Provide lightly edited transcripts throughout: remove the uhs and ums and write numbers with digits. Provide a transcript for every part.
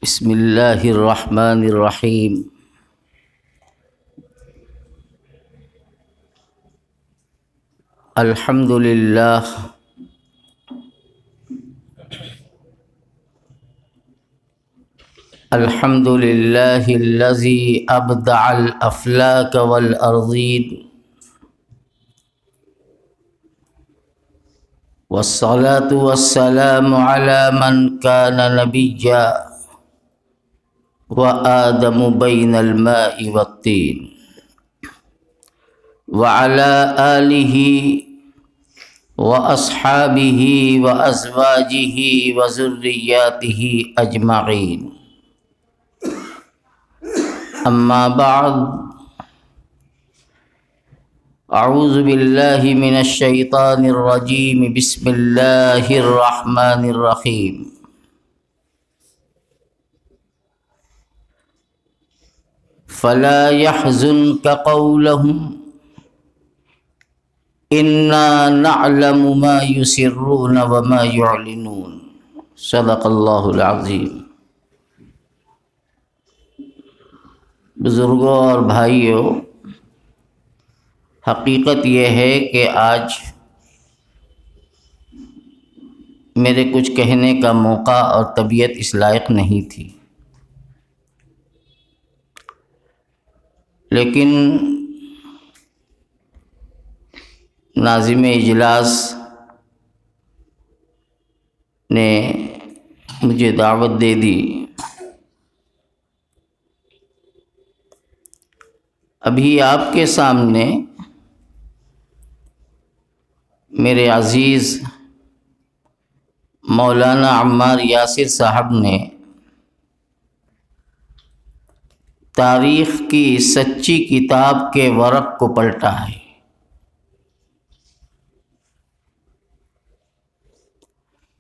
بسم اللہ الرحمن الرحیم۔ الحمد للہ الحمد للہ الذی ابدع الافلاک والارضین والصلاة والسلام علی من کان نبیا وآدم بین الماء والطین وعلى آلہ واصحابہ وازواجہ وذریاتہ اجمعین، اما بعد، اعوذ باللہ من الشیطان الرجیم، بسم اللہ الرحمن الرحیم۔ فلا يحزنك قولهم إنا نعلم ما يسرون وما يعلنون، صدق اللہ العظیم۔ بزرگوں اور بھائیوں، حقیقت یہ ہے کہ آج میرے کچھ کہنے کا موقع اور طبیعت اس لائق نہیں تھی، لیکن ناظم اجلاس نے مجھے دعوت دے دی۔ ابھی آپ کے سامنے میرے عزیز مولانا عمار یاسر صاحب نے تاریخ کی سچی کتاب کے ورق کو پلٹا ہے،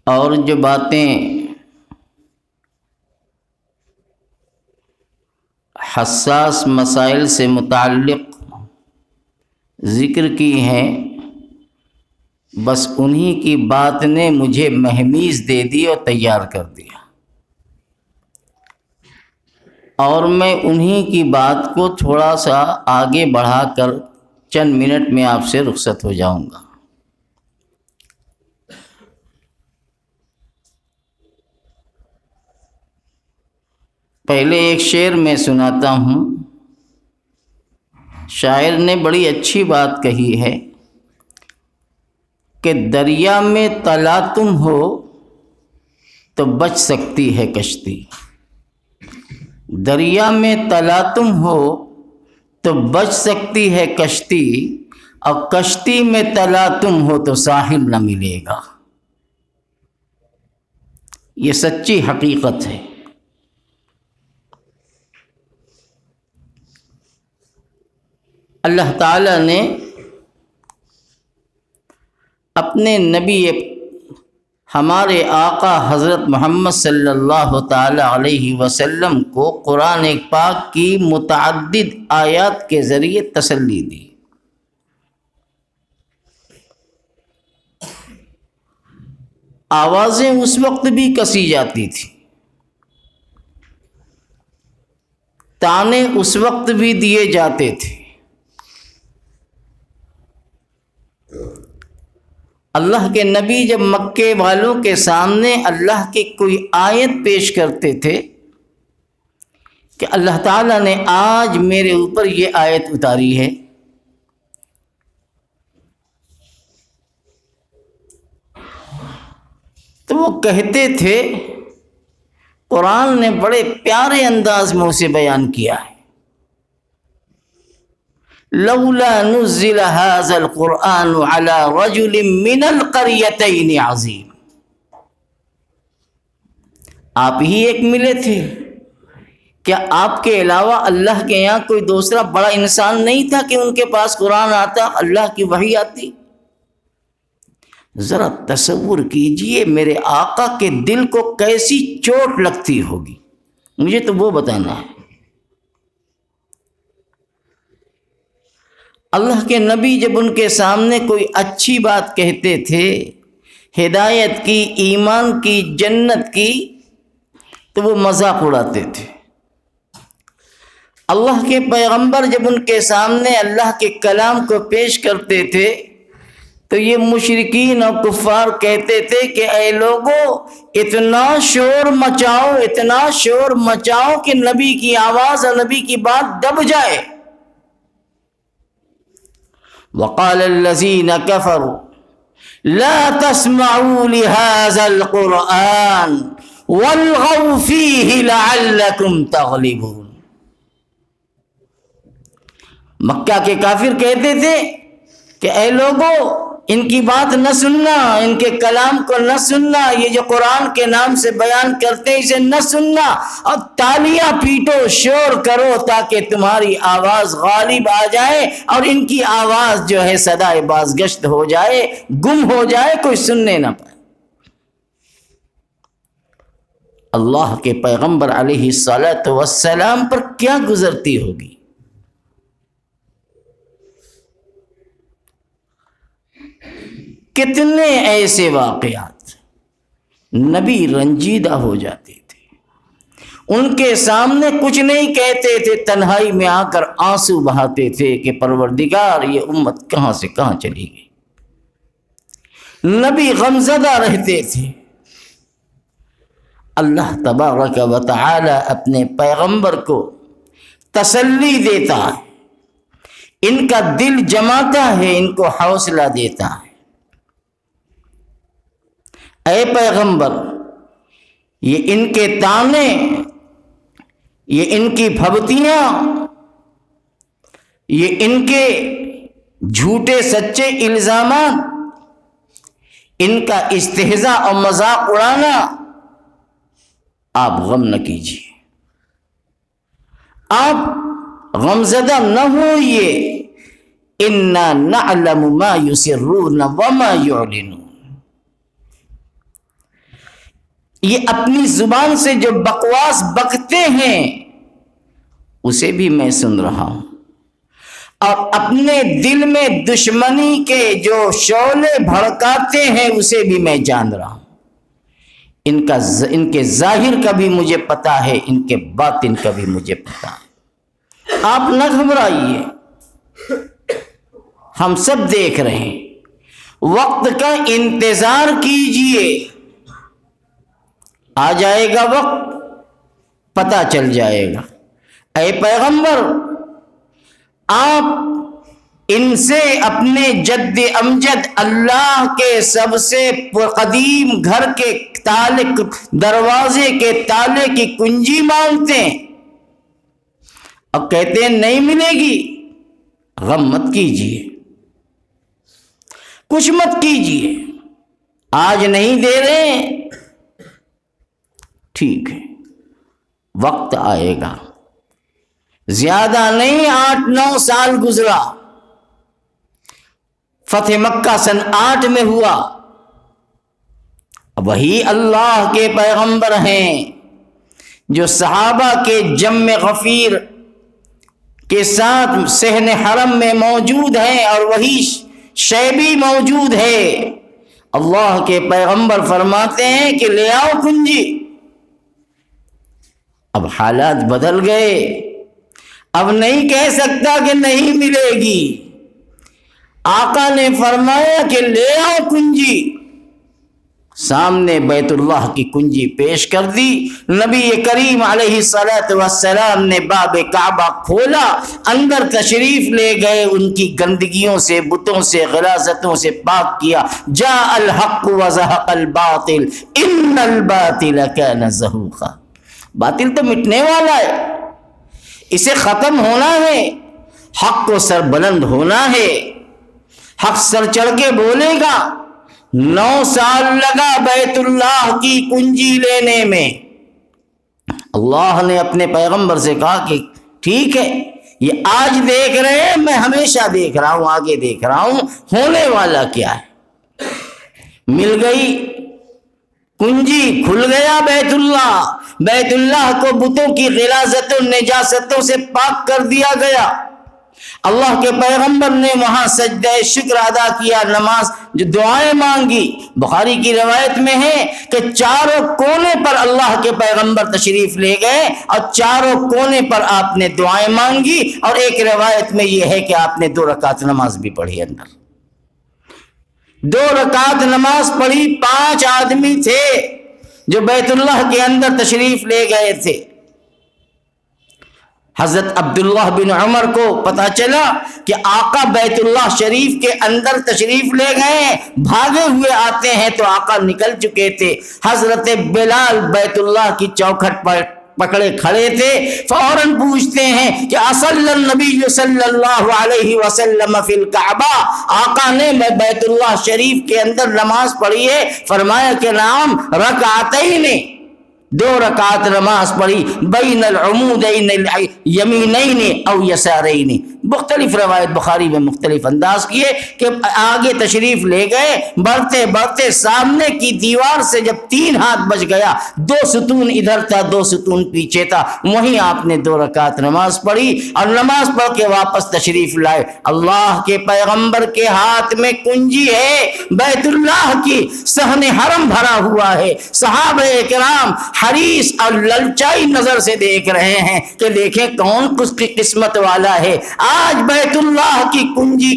اور جو باتیں حساس مسائل سے متعلق ذکر کی ہیں، بس انہی کی بات نے مجھے مہمیز دے دی اور تیار کر دیا، اور میں انہی کی بات کو تھوڑا سا آگے بڑھا کر چند منٹ میں آپ سے رخصت ہو جاؤں گا۔ پہلے ایک شعر میں سناتا ہوں۔ شاعر نے بڑی اچھی بات کہی ہے کہ دریا میں تلاطم ہو تو بچ سکتی ہے کشتی، دریا میں تلاطم ہو تو بچ سکتی ہے کشتی، اور کشتی میں تلاطم ہو تو ساحل نہ ملے گا۔ یہ سچی حقیقت ہے۔ اللہ تعالیٰ نے اپنے نبی ہمارے آقا حضرت محمد صلی اللہ تعالی علیہ وسلم کو قرآن پاک کی متعدد آیات کے ذریعے تسلی دی۔ آوازیں اس وقت بھی کسی جاتی تھیں، تانے اس وقت بھی دیے جاتے تھے۔ اللہ کے نبی جب مکے والوں کے سامنے اللہ کی کوئی آیت پیش کرتے تھے کہ اللہ تعالیٰ نے آج میرے اوپر یہ آیت اتاری ہے، تو وہ کہتے تھے، قرآن نے بڑے پیارے انداز میں اسے بیان کیا ہے، لولا نزل هذا القرآن على رجل من القريتين عظيم۔ آپ ہی ایک ملے تھے، کیا آپ کے علاوہ اللہ کے یہاں کوئی دوسرا بڑا انسان نہیں تھا کہ ان کے پاس قرآن آتا، اللہ کی وحی آتی؟ ذرا تصور کیجئے میرے آقا کے دل کو کیسی چوٹ لگتی ہوگی، مجھے تو وہ بتانا ہے۔ اللہ کے نبی جب ان کے سامنے کوئی اچھی بات کہتے تھے، ہدایت کی، ایمان کی، جنت کی، تو وہ مذاق اڑاتے تھے۔ اللہ کے پیغمبر جب ان کے سامنے اللہ کے کلام کو پیش کرتے تھے تو یہ مشرکین اور کفار کہتے تھے کہ اے لوگو اتنا شور مچاؤ، اتنا شور مچاؤ کہ نبی کی آواز اور نبی کی بات دب جائے۔ وقال الذین کفروا لا تسمعوا لهذا القرآن والغوا فیہ لعلکم تغلبون۔ مکہ کے کافر کہتے تھے کہ اے لوگو ان کی بات نہ سننا، ان کے کلام کو نہ سننا، یہ جو قرآن کے نام سے بیان کرتے ہیں اسے نہ سننا، اور تالیاں پیٹو، شور کرو تاکہ تمہاری آواز غالب آ جائے اور ان کی آواز جو ہے صدائے بازگشت ہو جائے، گم ہو جائے، کوئی سننے نہ پائے۔ اللہ کے پیغمبر علیہ الصلاۃ والسلام پر کیا گزرتی ہوگی؟ کتنے ایسے واقعات، نبی رنجیدہ ہو جاتے تھے، ان کے سامنے کچھ نہیں کہتے تھے، تنہائی میں آ کر آنسو بہاتے تھے کہ پروردگار یہ امت کہاں سے کہاں چلی گئی۔ نبی غمزدہ رہتے تھے۔ اللہ تبارک و تعالی اپنے پیغمبر کو تسلی دیتا ہے، ان کا دل جماتا ہے، ان کو حوصلہ دیتا ہے۔ اے پیغمبر، یہ ان کے تانے، یہ ان کی پھبتیاں، یہ ان کے جھوٹے سچے الزامات، ان کا استہزاء اور مذاق اڑانا، آپ غم نہ کیجیے، آپ غمزدہ نہ ہوئیے۔ اِنَّا نَعْلَمُ مَا يُسِرُّونَ وَمَا يُعْلِنُونَ۔ یہ اپنی زبان سے جو بکواس بکتے ہیں اسے بھی میں سن رہا ہوں، اور اپنے دل میں دشمنی کے جو شعلے بھڑکاتے ہیں اسے بھی میں جان رہا ہوں۔ ان کے ظاہر کا بھی مجھے پتا ہے، ان کے باطن کا بھی مجھے پتا ہے۔ آپ نہ گھبرائیے، ہم سب دیکھ رہے ہیں، وقت کا انتظار کیجئے، آ جائے گا وقت، پتہ چل جائے گا۔ اے پیغمبر، آپ ان سے اپنے جد امجد اللہ کے سب سے قدیم گھر کے تالے، دروازے کے تالے کی کنجی مانگتے ہیں، اب کہتے ہیں نہیں ملے گی۔ غم مت کیجیے، کچھ مت کیجیے، آج نہیں دے رہے، ٹھیک ہے، وقت آئے گا، زیادہ نہیں، 8-9 سال گزرا، فتح مکہ سن 8 میں ہوا، وہی اللہ کے پیغمبر ہیں جو صحابہ کے جم غفیر کے ساتھ صحن حرم میں موجود ہیں، اور وہی شیبی موجود ہے۔ اللہ کے پیغمبر فرماتے ہیں کہ لے آؤ کنجی۔ اب حالات بدل گئے، اب نہیں کہہ سکتا کہ نہیں ملے گی۔ آقا نے فرمایا کہ لے آؤ کنجی، سامنے بیت اللہ کی کنجی پیش کر دی۔ نبی کریم علیہ السلام نے باب کعبہ کھولا، اندر تشریف لے گئے، ان کی گندگیوں سے، بتوں سے، غلاظتوں سے پاک کیا۔ جاء الحق وزهق الباطل ان الباطل كان زهوقا۔ باطل تو مٹنے والا ہے، اسے ختم ہونا ہے، حق کو سر بلند ہونا ہے، حق سر چڑھ کے بولے گا۔ 9 سال لگا بیت اللہ کی کنجی لینے میں۔ اللہ نے اپنے پیغمبر سے کہا کہ ٹھیک ہے، یہ آج دیکھ رہے ہیں، میں ہمیشہ دیکھ رہا ہوں، آگے دیکھ رہا ہوں، ہونے والا کیا ہے۔ مل گئی کنجی، کھل گیا بیت اللہ۔ بیت اللہ کو بتوں کی غلاظتوں، نجاستوں سے پاک کر دیا گیا۔ اللہ کے پیغمبر نے وہاں سجدہ شکر ادا کیا، نماز جو دعائیں مانگی، بخاری کی روایت میں ہے کہ چاروں کونے پر اللہ کے پیغمبر تشریف لے گئے اور چاروں کونے پر آپ نے دعائیں مانگی، اور ایک روایت میں یہ ہے کہ آپ نے 2 رکعت نماز بھی پڑھی اندر، 2 رکعت نماز پڑھی۔ 5 آدمی تھے جو بیت اللہ کے اندر تشریف لے گئے تھے۔ حضرت عبداللہ بن عمر کو پتا چلا کہ آقا بیت اللہ شریف کے اندر تشریف لے گئے ہیں، بھاگے ہوئے آتے ہیں تو آقا نکل چکے تھے۔ حضرت بلال بیت اللہ کی چوکھٹ پر پکڑے کھڑے تھے، فوراً پوچھتے ہیں کہ اصلی النبی صلی اللہ علیہ وسلم فی الکعبہ، آقا نے بیت اللہ شریف کے اندر نماز پڑھی ہے؟ فرمایا کہ نعم، رکعتین، 2 رکعت نماز پڑھی، بین العمودین الیمینین او یسارین۔ مختلف روایت بخاری میں مختلف انداز کیے کہ آگے تشریف لے گئے، بڑھتے بڑھتے سامنے کی دیوار سے جب 3 ہاتھ بچ گیا، 2 ستون ادھر تھا 2 ستون پیچھے تھا، وہیں آپ نے 2 رکعت نماز پڑھی اور نماز پڑھ کے واپس تشریف لائے۔ اللہ کے پیغمبر کے ہاتھ میں کنجی ہے بیت اللہ کی، صحن حرم بھرا ہوا ہے، صحابہ کرام حریص اور للچائی نظر سے دیکھ رہے ہیں کہ دیکھیں کون کس کی قسمت والا ہے، آج بیت اللہ کی کنجی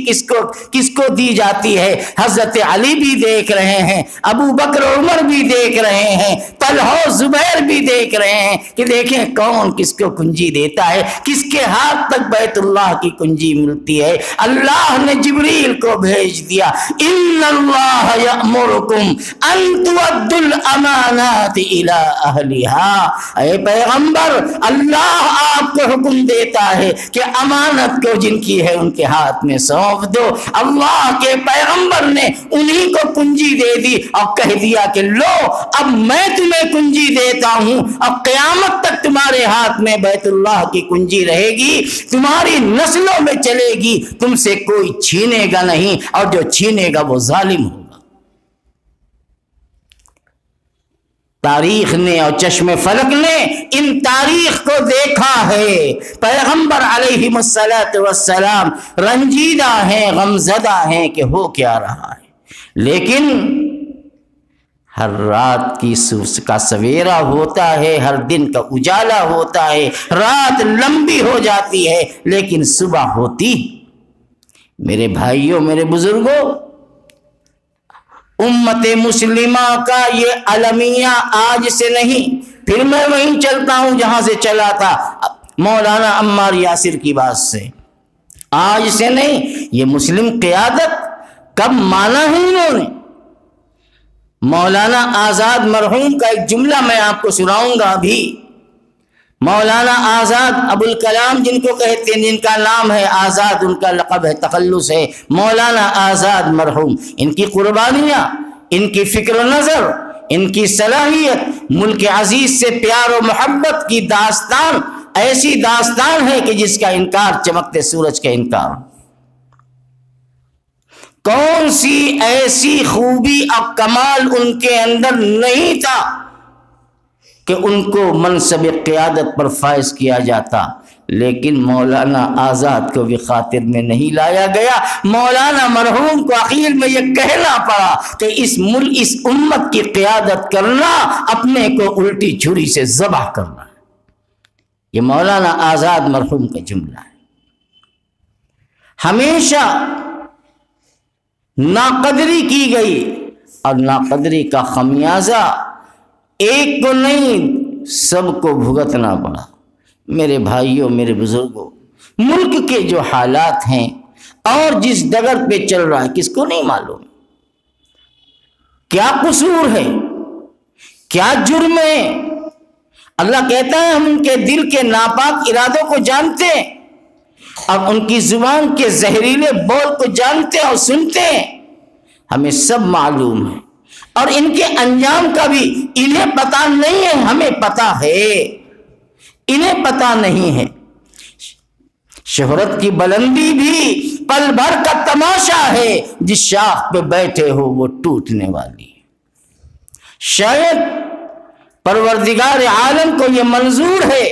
کس کو دی جاتی ہے۔ حضرت علی بھی دیکھ رہے ہیں، ابو بکر عمر بھی دیکھ رہے ہیں، طلحہ زبیر بھی دیکھ رہے ہیں کہ دیکھیں کون کس کو کنجی دیتا ہے، کس کے ہاتھ تک بیت اللہ کی کنجی ملتی ہے۔ اللہ نے جبریل کو بھیج دیا، ان اللہ یأمرکم ان تؤدوا الامانات الی اہلها، اے پیغمبر اللہ آپ کو حکم دیتا ہے کہ امانت کو جن کی ہے ان کے ہاتھ میں سونپ دو۔ اللہ کے پیغمبر نے انہی کو کنجی دے دی اور کہہ دیا کہ لو اب میں تمہیں کنجی دیتا ہوں، اب قیامت تک تمہارے ہاتھ میں بیت اللہ کی کنجی رہے گی، تمہاری نسلوں میں چلے گی، تم سے کوئی چھینے گا نہیں، اور جو چھینے گا وہ ظالم ہوگا۔ تاریخ نے اور چشم فلک نے ان تاریخ کو دیکھا ہے۔ پیغمبر علیہ السلام رنجیدہ ہیں، غمزدہ ہیں کہ ہو کیا رہا ہے، لیکن ہر رات کا سویرا ہوتا ہے، ہر دن کا اجالا ہوتا ہے، رات لمبی ہو جاتی ہے لیکن صبح ہوتی۔ میرے بھائیوں، میرے بزرگوں، امت مسلمہ کا یہ المیہ آج سے نہیں، پھر میں وہیں چلتا ہوں جہاں سے چلا تھا، مولانا عمار یاسر کی بات سے، آج سے نہیں، یہ مسلم قیادت کب مانا ہے انہوں نے۔ مولانا آزاد مرحوم کا ایک جملہ میں آپ کو سناؤں گا ابھی۔ مولانا آزاد ابو الکلام جن کو کہتے ہیں، جن کا نام ہے آزاد، ان کا لقب ہے، تخلص ہے، مولانا آزاد مرحوم، ان کی قربانیاں، ان کی فکر و نظر، ان کی صلاحیت، ملک عزیز سے پیار و محبت کی داستان ایسی داستان ہے کہ جس کا انکار چمکتے سورج کا انکار۔ کون سی ایسی خوبی اور کمال ان کے اندر نہیں تھا کہ ان کو منصب قیادت پر فائز کیا جاتا، لیکن مولانا آزاد کو بھی خاطر میں نہیں لایا گیا۔ مولانا مرحوم کو اخیر میں یہ کہنا پڑا کہ اس امت کی قیادت کرنا اپنے کو الٹی چھری سے ذبح کرنا ہے۔ یہ مولانا آزاد مرحوم کا جملہ ہے۔ ہمیشہ ناقدری کی گئی اور ناقدری کا خمیازہ ایک کو نہیں سب کو بھگتنا پڑا۔ میرے بھائیوں، میرے بزرگوں، ملک کے جو حالات ہیں اور جس ڈگر پہ چل رہا ہے کس کو نہیں معلوم؟ کیا قصور ہے، کیا جرم ہے؟ اللہ کہتا ہے ہم ان کے دل کے ناپاک ارادوں کو جانتے ہیں اور ان کی زبان کے زہریلے بول کو جانتے اور سنتے ہیں، ہمیں سب معلوم ہے، اور ان کے انجام کا بھی انہیں پتا نہیں ہے، ہمیں پتا ہے، انہیں پتا نہیں ہے۔ شہرت کی بلندی بھی پل بھر کا تماشا ہے، جس شاخ پہ بیٹھے ہو وہ ٹوٹنے والی ہے۔ شاید پروردگار عالم کو یہ منظور ہے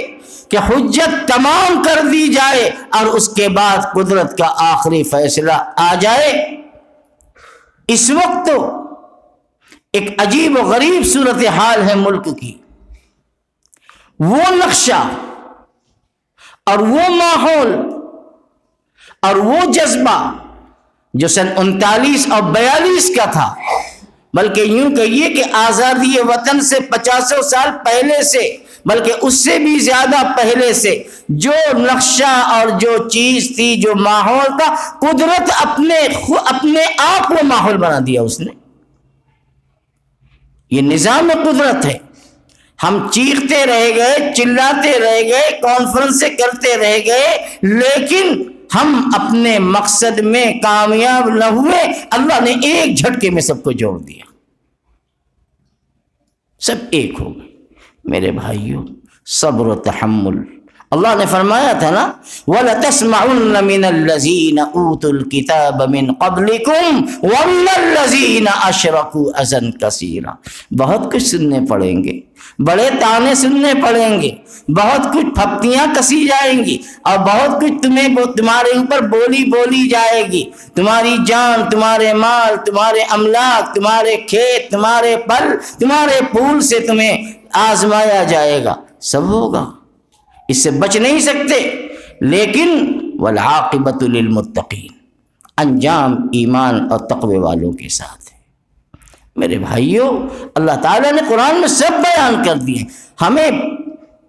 کہ حجت تمام کر دی جائے اور اس کے بعد قدرت کا آخری فیصلہ آ جائے۔ اس وقت تو ایک عجیب و غریب صورتحال ہے ملک کی۔ وہ نقشہ اور وہ ماحول اور وہ جذبہ جو سن 39 اور 42 کا تھا، بلکہ یوں کہیے کہ آزادی وطن سے 50 سال پہلے سے، بلکہ اس سے بھی زیادہ پہلے سے جو نقشہ اور جو چیز تھی، جو ماحول تھا، قدرت اپنے آپ کو ماحول بنا دیا اس نے۔ یہ نظام قدرت ہے۔ ہم چیختے رہ گئے، چلاتے رہ گئے، کانفرنسیں کرتے رہ گئے، لیکن ہم اپنے مقصد میں کامیاب نہ ہوئے۔ اللہ نے ایک جھٹکے میں سب کو جوڑ دیا، سب ایک ہو گئے۔ میرے بھائیوں، صبر و تحمل، اللہ نے فرمایا تھا نا، وَلَتَسْمَعُنَّ مِنَ الَّذِينَ أُوتُوا الْكِتَابَ مِنْ قَبْلِكُمْ وَمِنَ الَّذِينَ أَشْرَكُوا أَذًى كَثِيرًا۔ بہت کچھ سننے پڑیں گے، بڑے تانے سننے پڑیں گے، بہت کچھ پھپتیاں کسی جائیں گی، اور بہت کچھ تمہارے اوپر بولی جائے گی۔ تمہاری جان، تمہارے مال، تمہارے املاک، تمہارے کھیت، تمہارے پھل، تمہارے پھول سے تمہیں آزمایا جائے گا، سب ہوگا، اس سے بچ نہیں سکتے۔ لیکن والعاقبۃ للمتقین، انجام ایمان اور تقوی والوں کے ساتھ ہے۔ میرے بھائیوں، اللہ تعالیٰ نے قرآن میں سب بیان کر دیے۔ ہمیں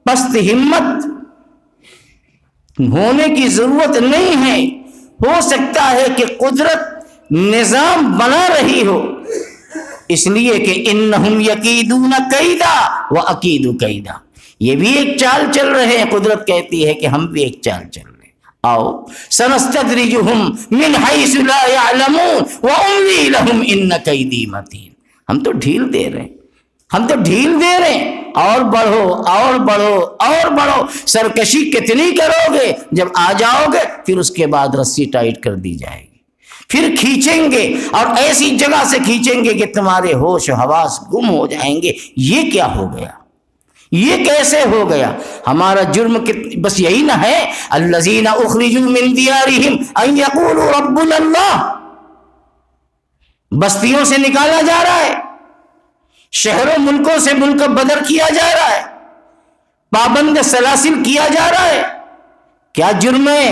پست ہمت ہونے کی ضرورت نہیں ہے۔ ہو سکتا ہے کہ قدرت نظام بنا رہی ہو، اس لیے کہ انہم یکیدون کیدا واکید کیدا، یہ بھی ایک چال چل رہے ہیں۔ قدرت کہتی ہے کہ ہم بھی ایک چال چل رہے ہیں۔ آؤ سنستدرجہم من حیث لا یعلمون واملی لہم ان کیدی متین۔ ہم تو ڈھیل دے رہے ہیں، اور بڑھو اور بڑھو اور بڑھو۔ سرکشی کتنی کرو گے؟ جب آ جاؤ گے پھر اس کے بعد رسی ٹائٹ کر دی جائے گی، پھر کھینچیں گے، اور ایسی جگہ سے کھینچیں گے کہ تمہارے ہوش و حواس گم ہو جائیں گے۔ یہ کیا ہو گیا؟ یہ کیسے ہو گیا؟ ہمارا جرم بس یہی نہ ہے، الذین اخرجوا من دیارہم ان یقولوا ربنا اللہ، بستیوں سے نکالا جا رہا ہے، شہروں ملکوں سے ملک بدر کیا جا رہا ہے، پابند سلاسل کیا جا رہا ہے۔ کیا جرم ہے؟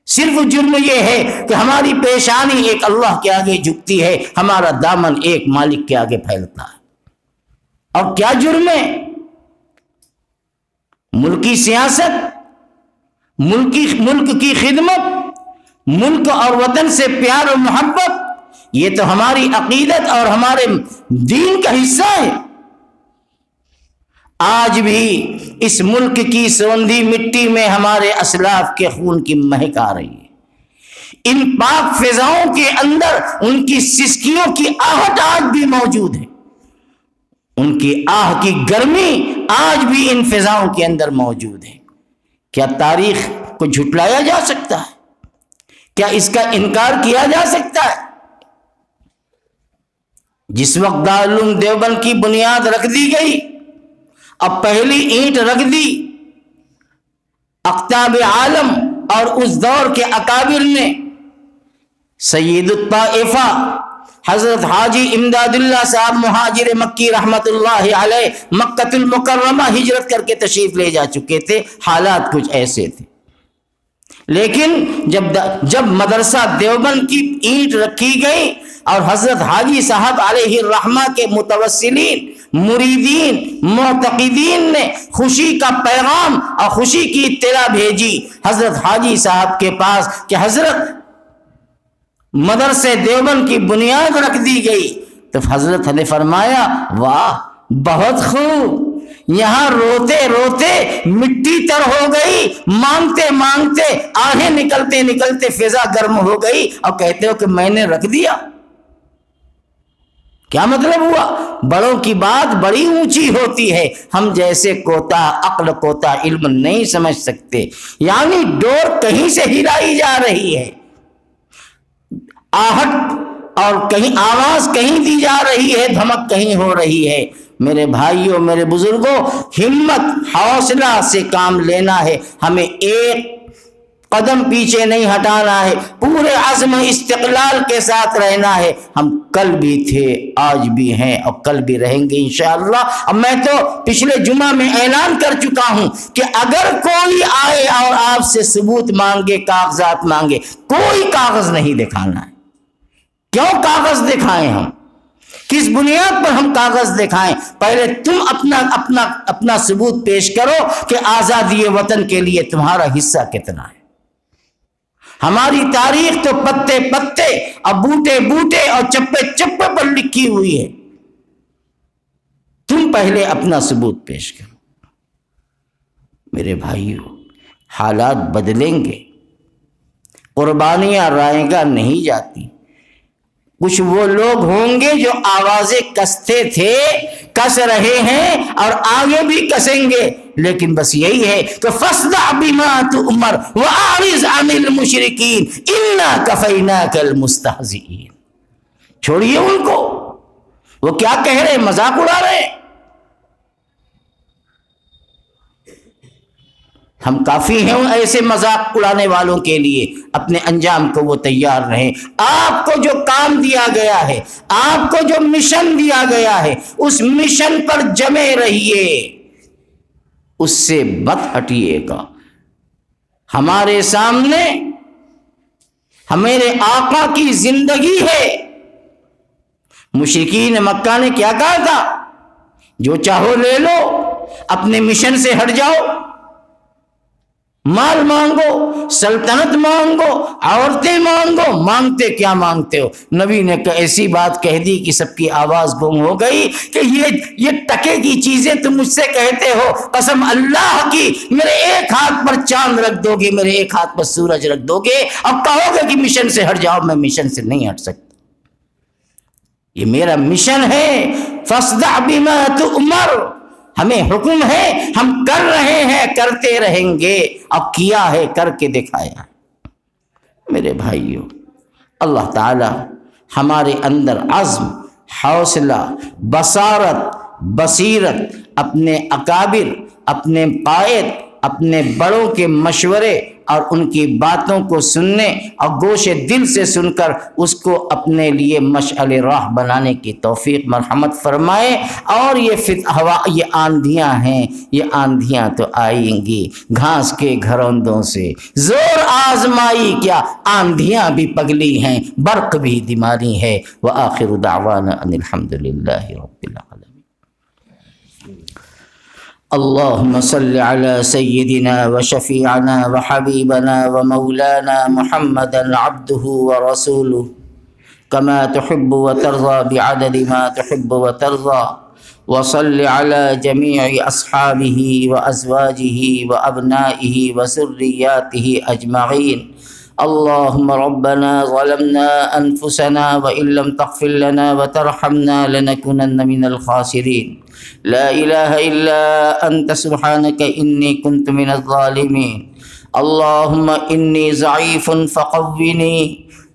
صرف جرم یہ ہے کہ ہماری پیشانی ایک اللہ کے آگے جھکتی ہے، ہمارا دامن ایک مالک کے آگے پھیلتا ہے۔ اور کیا جرم ہے؟ ملکی سیاست، ملک کی خدمت، ملک اور وطن سے پیار و محبت، یہ تو ہماری عقیدت اور ہمارے دین کا حصہ ہے۔ آج بھی اس ملک کی سوندھی مٹی میں ہمارے اسلاف کے خون کی مہک آ رہی ہے۔ ان پاک فضاؤں کے اندر ان کی سسکیوں کی آہٹ آج بھی موجود ہے، ان کی آہ کی گرمی آج بھی ان فضاؤں کے اندر موجود ہے۔ کیا تاریخ کو جھٹلایا جا سکتا ہے؟ کیا اس کا انکار کیا جا سکتا ہے؟ جس وقت دارالعلوم دیوبند کی بنیاد رکھ دی گئی، اب پہلی اینٹ رکھ دی، اقطاب عالم اور اس دور کے اکابر نے، سید الطائفہ حضرت حاجی امداد اللہ صاحب مہاجر مکی رحمت اللہ علیہ مکۃ المکرمہ ہجرت کر کے تشریف لے جا چکے تھے۔ حالات کچھ ایسے تھے، لیکن جب مدرسہ دیوبند کی اینٹ رکھی گئی اور حضرت حاجی صاحب علیہ الرحمہ کے متوسلین، مریدین، معتقدین نے خوشی کا پیغام اور خوشی کی اطلاع بھیجی حضرت حاجی صاحب کے پاس کہ حضرت مدرسے دیوبند کی بنیاد رکھ دی گئی، تو حضرت نے فرمایا واہ بہت خوب، یہاں روتے روتے مٹی تر ہو گئی، مانگتے مانگتے آہیں نکلتے نکلتے فضا گرم ہو گئی، اور کہتے ہو کہ میں نے رکھ دیا۔ کیا مطلب ہوا؟ بڑوں کی بات بڑی اونچی ہوتی ہے، ہم جیسے کوتا عقل کوتا علم نہیں سمجھ سکتے۔ یعنی ڈور کہیں سے ہلائی جا رہی ہے، آہٹ اور کہیں آواز کہیں دی جا رہی ہے، دھمک کہیں ہو رہی ہے، میرے بھائیوں، میرے بزرگوں، ہمت حوصلہ سے کام لینا ہے، ہمیں ایک قدم پیچھے نہیں ہٹانا ہے، پورے عزم استقلال کے ساتھ رہنا ہے۔ ہم کل بھی تھے، آج بھی ہیں اور کل بھی رہیں گے انشاءاللہ۔ اب میں تو پچھلے جمعہ میں اعلان کر چکا ہوں کہ اگر کوئی آئے اور آپ سے ثبوت مانگے، کاغذات مانگے، کوئی کاغذ نہیں دکھانا ہے۔ کیوں کاغذ دکھائیں؟ ہم کس بنیاد پر ہم کاغذ دکھائیں؟ پہلے تم اپنا ثبوت پیش کرو کہ آزادی وطن کے لیے تمہارا حصہ کتنا ہے۔ ہماری تاریخ تو پتے پتے اور بوٹے بوٹے اور چپے چپے پر لکھی ہوئی ہے، تم پہلے اپنا ثبوت پیش کرو۔ میرے بھائیوں، حالات بدلیں گے، قربانیاں رائے گاہ نہیں جاتی۔ کچھ وہ لوگ ہوں گے جو آوازیں کستے تھے، کس رہے ہیں اور آگے بھی کسیں گے، لیکن بس یہی ہے کہ فَاصْدَعْ بِمَا تُؤْمَرْ وَأَعْرِضْ عَنِ الْمُشْرِكِينَ إِنَّا كَفَيْنَاكَ الْمُسْتَهْزِئِينَ۔ چھوڑیے ان کو، وہ کیا کہہ رہے ہیں، مذاق اڑا رہے ہیں۔ ہم کافی ہیں ایسے مذاق اڑانے والوں کے لیے، اپنے انجام کو وہ تیار رہیں۔ آپ کو جو کام دیا گیا ہے، آپ کو جو مشن دیا گیا ہے، اس مشن پر جمے رہیے، اس سے مت ہٹیے گا۔ ہمارے سامنے ہمارے آقا کی زندگی ہے۔ مشرکین مکہ نے کیا کہا تھا؟ جو چاہو لے لو، اپنے مشن سے ہٹ جاؤ، مال مانگو، سلطنت مانگو، عورتیں مانگو، مانگتے کیا مانگتے ہو؟ نبی نے ایسی بات کہہ دی کہ سب کی آواز گم ہو گئی کہ یہ ٹکے کی چیزیں تم مجھ سے کہتے ہو، قسم اللہ کی میرے ایک ہاتھ پر چاند رکھ دو گے، میرے ایک ہاتھ پر سورج رکھ دو گے اور کہو گے کہ مشن سے ہٹ جاؤ، میں مشن سے نہیں ہٹ سکتا۔ یہ میرا مشن ہے، فَاصْدَعْ بِمَا تُؤْمَرْ، ہمیں حکم ہے، ہم کر رہے ہیں، کرتے رہیں گے، اب کیا ہے، کر کے دکھایا۔ میرے بھائیوں، اللہ تعالی ہمارے اندر عزم، حوصلہ، بصارت، بصیرت، اپنے اکابر، اپنے قائد، اپنے بڑوں کے مشورے اور ان کی باتوں کو سننے اور گوش دل سے سن کر اس کو اپنے لیے مشعل راہ بنانے کی توفیق مرحمت فرمائے۔ اور یہ آندھیاں ہیں، یہ آندھیاں تو آئیں گی، گھاس کے گھروندوں سے زور آزمائی کیا، آندھیاں بھی پگلی ہیں، برق بھی دماری ہے۔ وآخر دعوانا ان الحمد للہ رب العالمین۔ اللهم صل على سيدنا وشفيعنا وحبيبنا ومولانا محمدا عبده ورسوله كما تحب وترضى بعدد ما تحب وترضى، وصل على جميع أصحابه وأزواجه وأبنائه وذرياته أجمعين۔ اللهم ربنا ظلمنا أنفسنا وإن لم تغفر لنا وترحمنا لنكونن من الخاسرين، لا إله إلا أنت سبحانك إني كنت من الظالمين۔ اللهم إني ضعيف فقوني،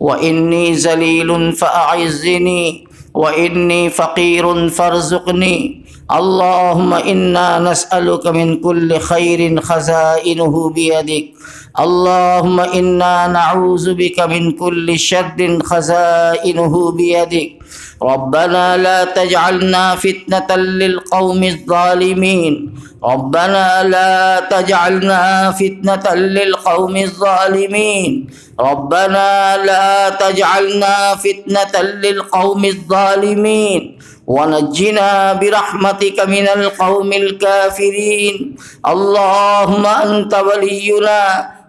وإني ذليل فأعزني، وإني فقير فارزقني۔ اللهم إنا نسألك من كل خير خزائنه بيدك، اللهم إنا نعوذ بك من كل شر خزائنه بيدك۔ ربنا لا تجعلنا فتنة للقوم الظالمين، ربنا لا تجعلنا فتنة للقوم الظالمين، ربنا لا تجعلنا فتنة للقوم الظالمين، ونجنا برحمتك من القوم الكافرين۔ اللهم أنت ولينا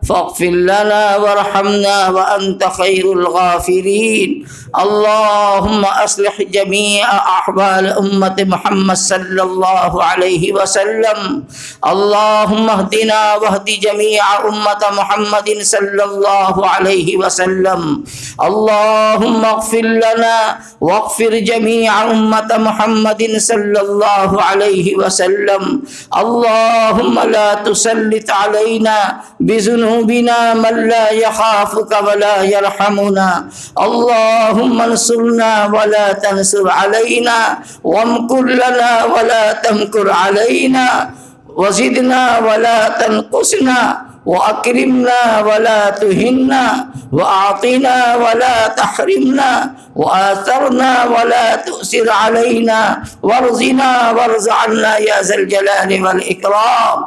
فاغفر لنا وارحمنا وأنت خير الغافرين۔ اللهم أصلح جميع أحوال أمة محمد صلى الله عليه وسلم، اللهم اهدنا واهد جميع أمة محمد صلى الله عليه وسلم، اللهم اغفر لنا واغفر جميع أمة محمد صلى الله عليه وسلم۔ اللهم لا تسلط علينا بذنوبنا بنا من لا يخافك ولا يرحمنا. اللهم انصرنا ولا تنصر علينا، وامكر لنا ولا تمكر علينا، وزدنا ولا تنقصنا، وأكرمنا ولا تهنا، وأعطنا ولا تحرمنا، وآثرنا ولا تؤثر علينا، وارزنا وارزعنا يا ذا الجلال والإكرام.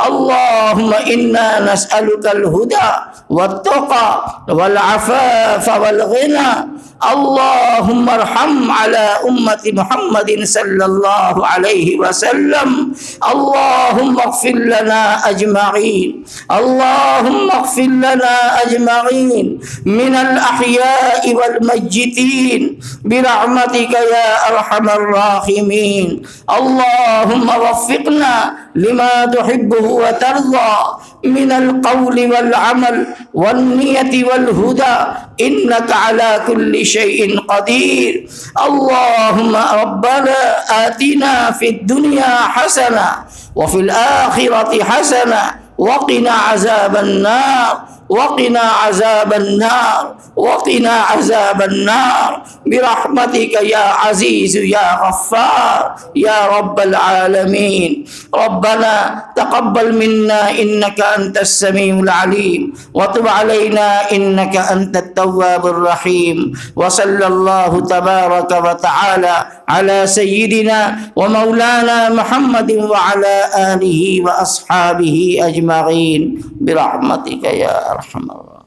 اللهم إنا نسألك الهدى والتقى والعفاف والغنى. اللهم ارحم على أمة محمد صلى الله عليه وسلم. اللهم اغفر لنا أجمعين، اللهم اغفر لنا أجمعين من الأحياء والميتين برحمتك يا أرحم الراحمين. اللهم وفقنا لما تحبه وترضى من القول والعمل والنية والهدى، إنك على كل شيء قدير. اللهم ربنا آتنا في الدنيا حسنة وفي الآخرة حسنة وقنا عذاب النار، وقنا عذاب النار، وقنا عذاب النار برحمتك يا عزيز يا غفار يا رب العالمين. ربنا تقبل منا إنك أنت السميع العليم، وتب علينا إنك أنت التواب الرحيم. وصلى الله تبارك وتعالى على سيدنا ومولانا محمد وعلى آله وأصحابه أجمعين برحمتك يا أرحم الراحمين.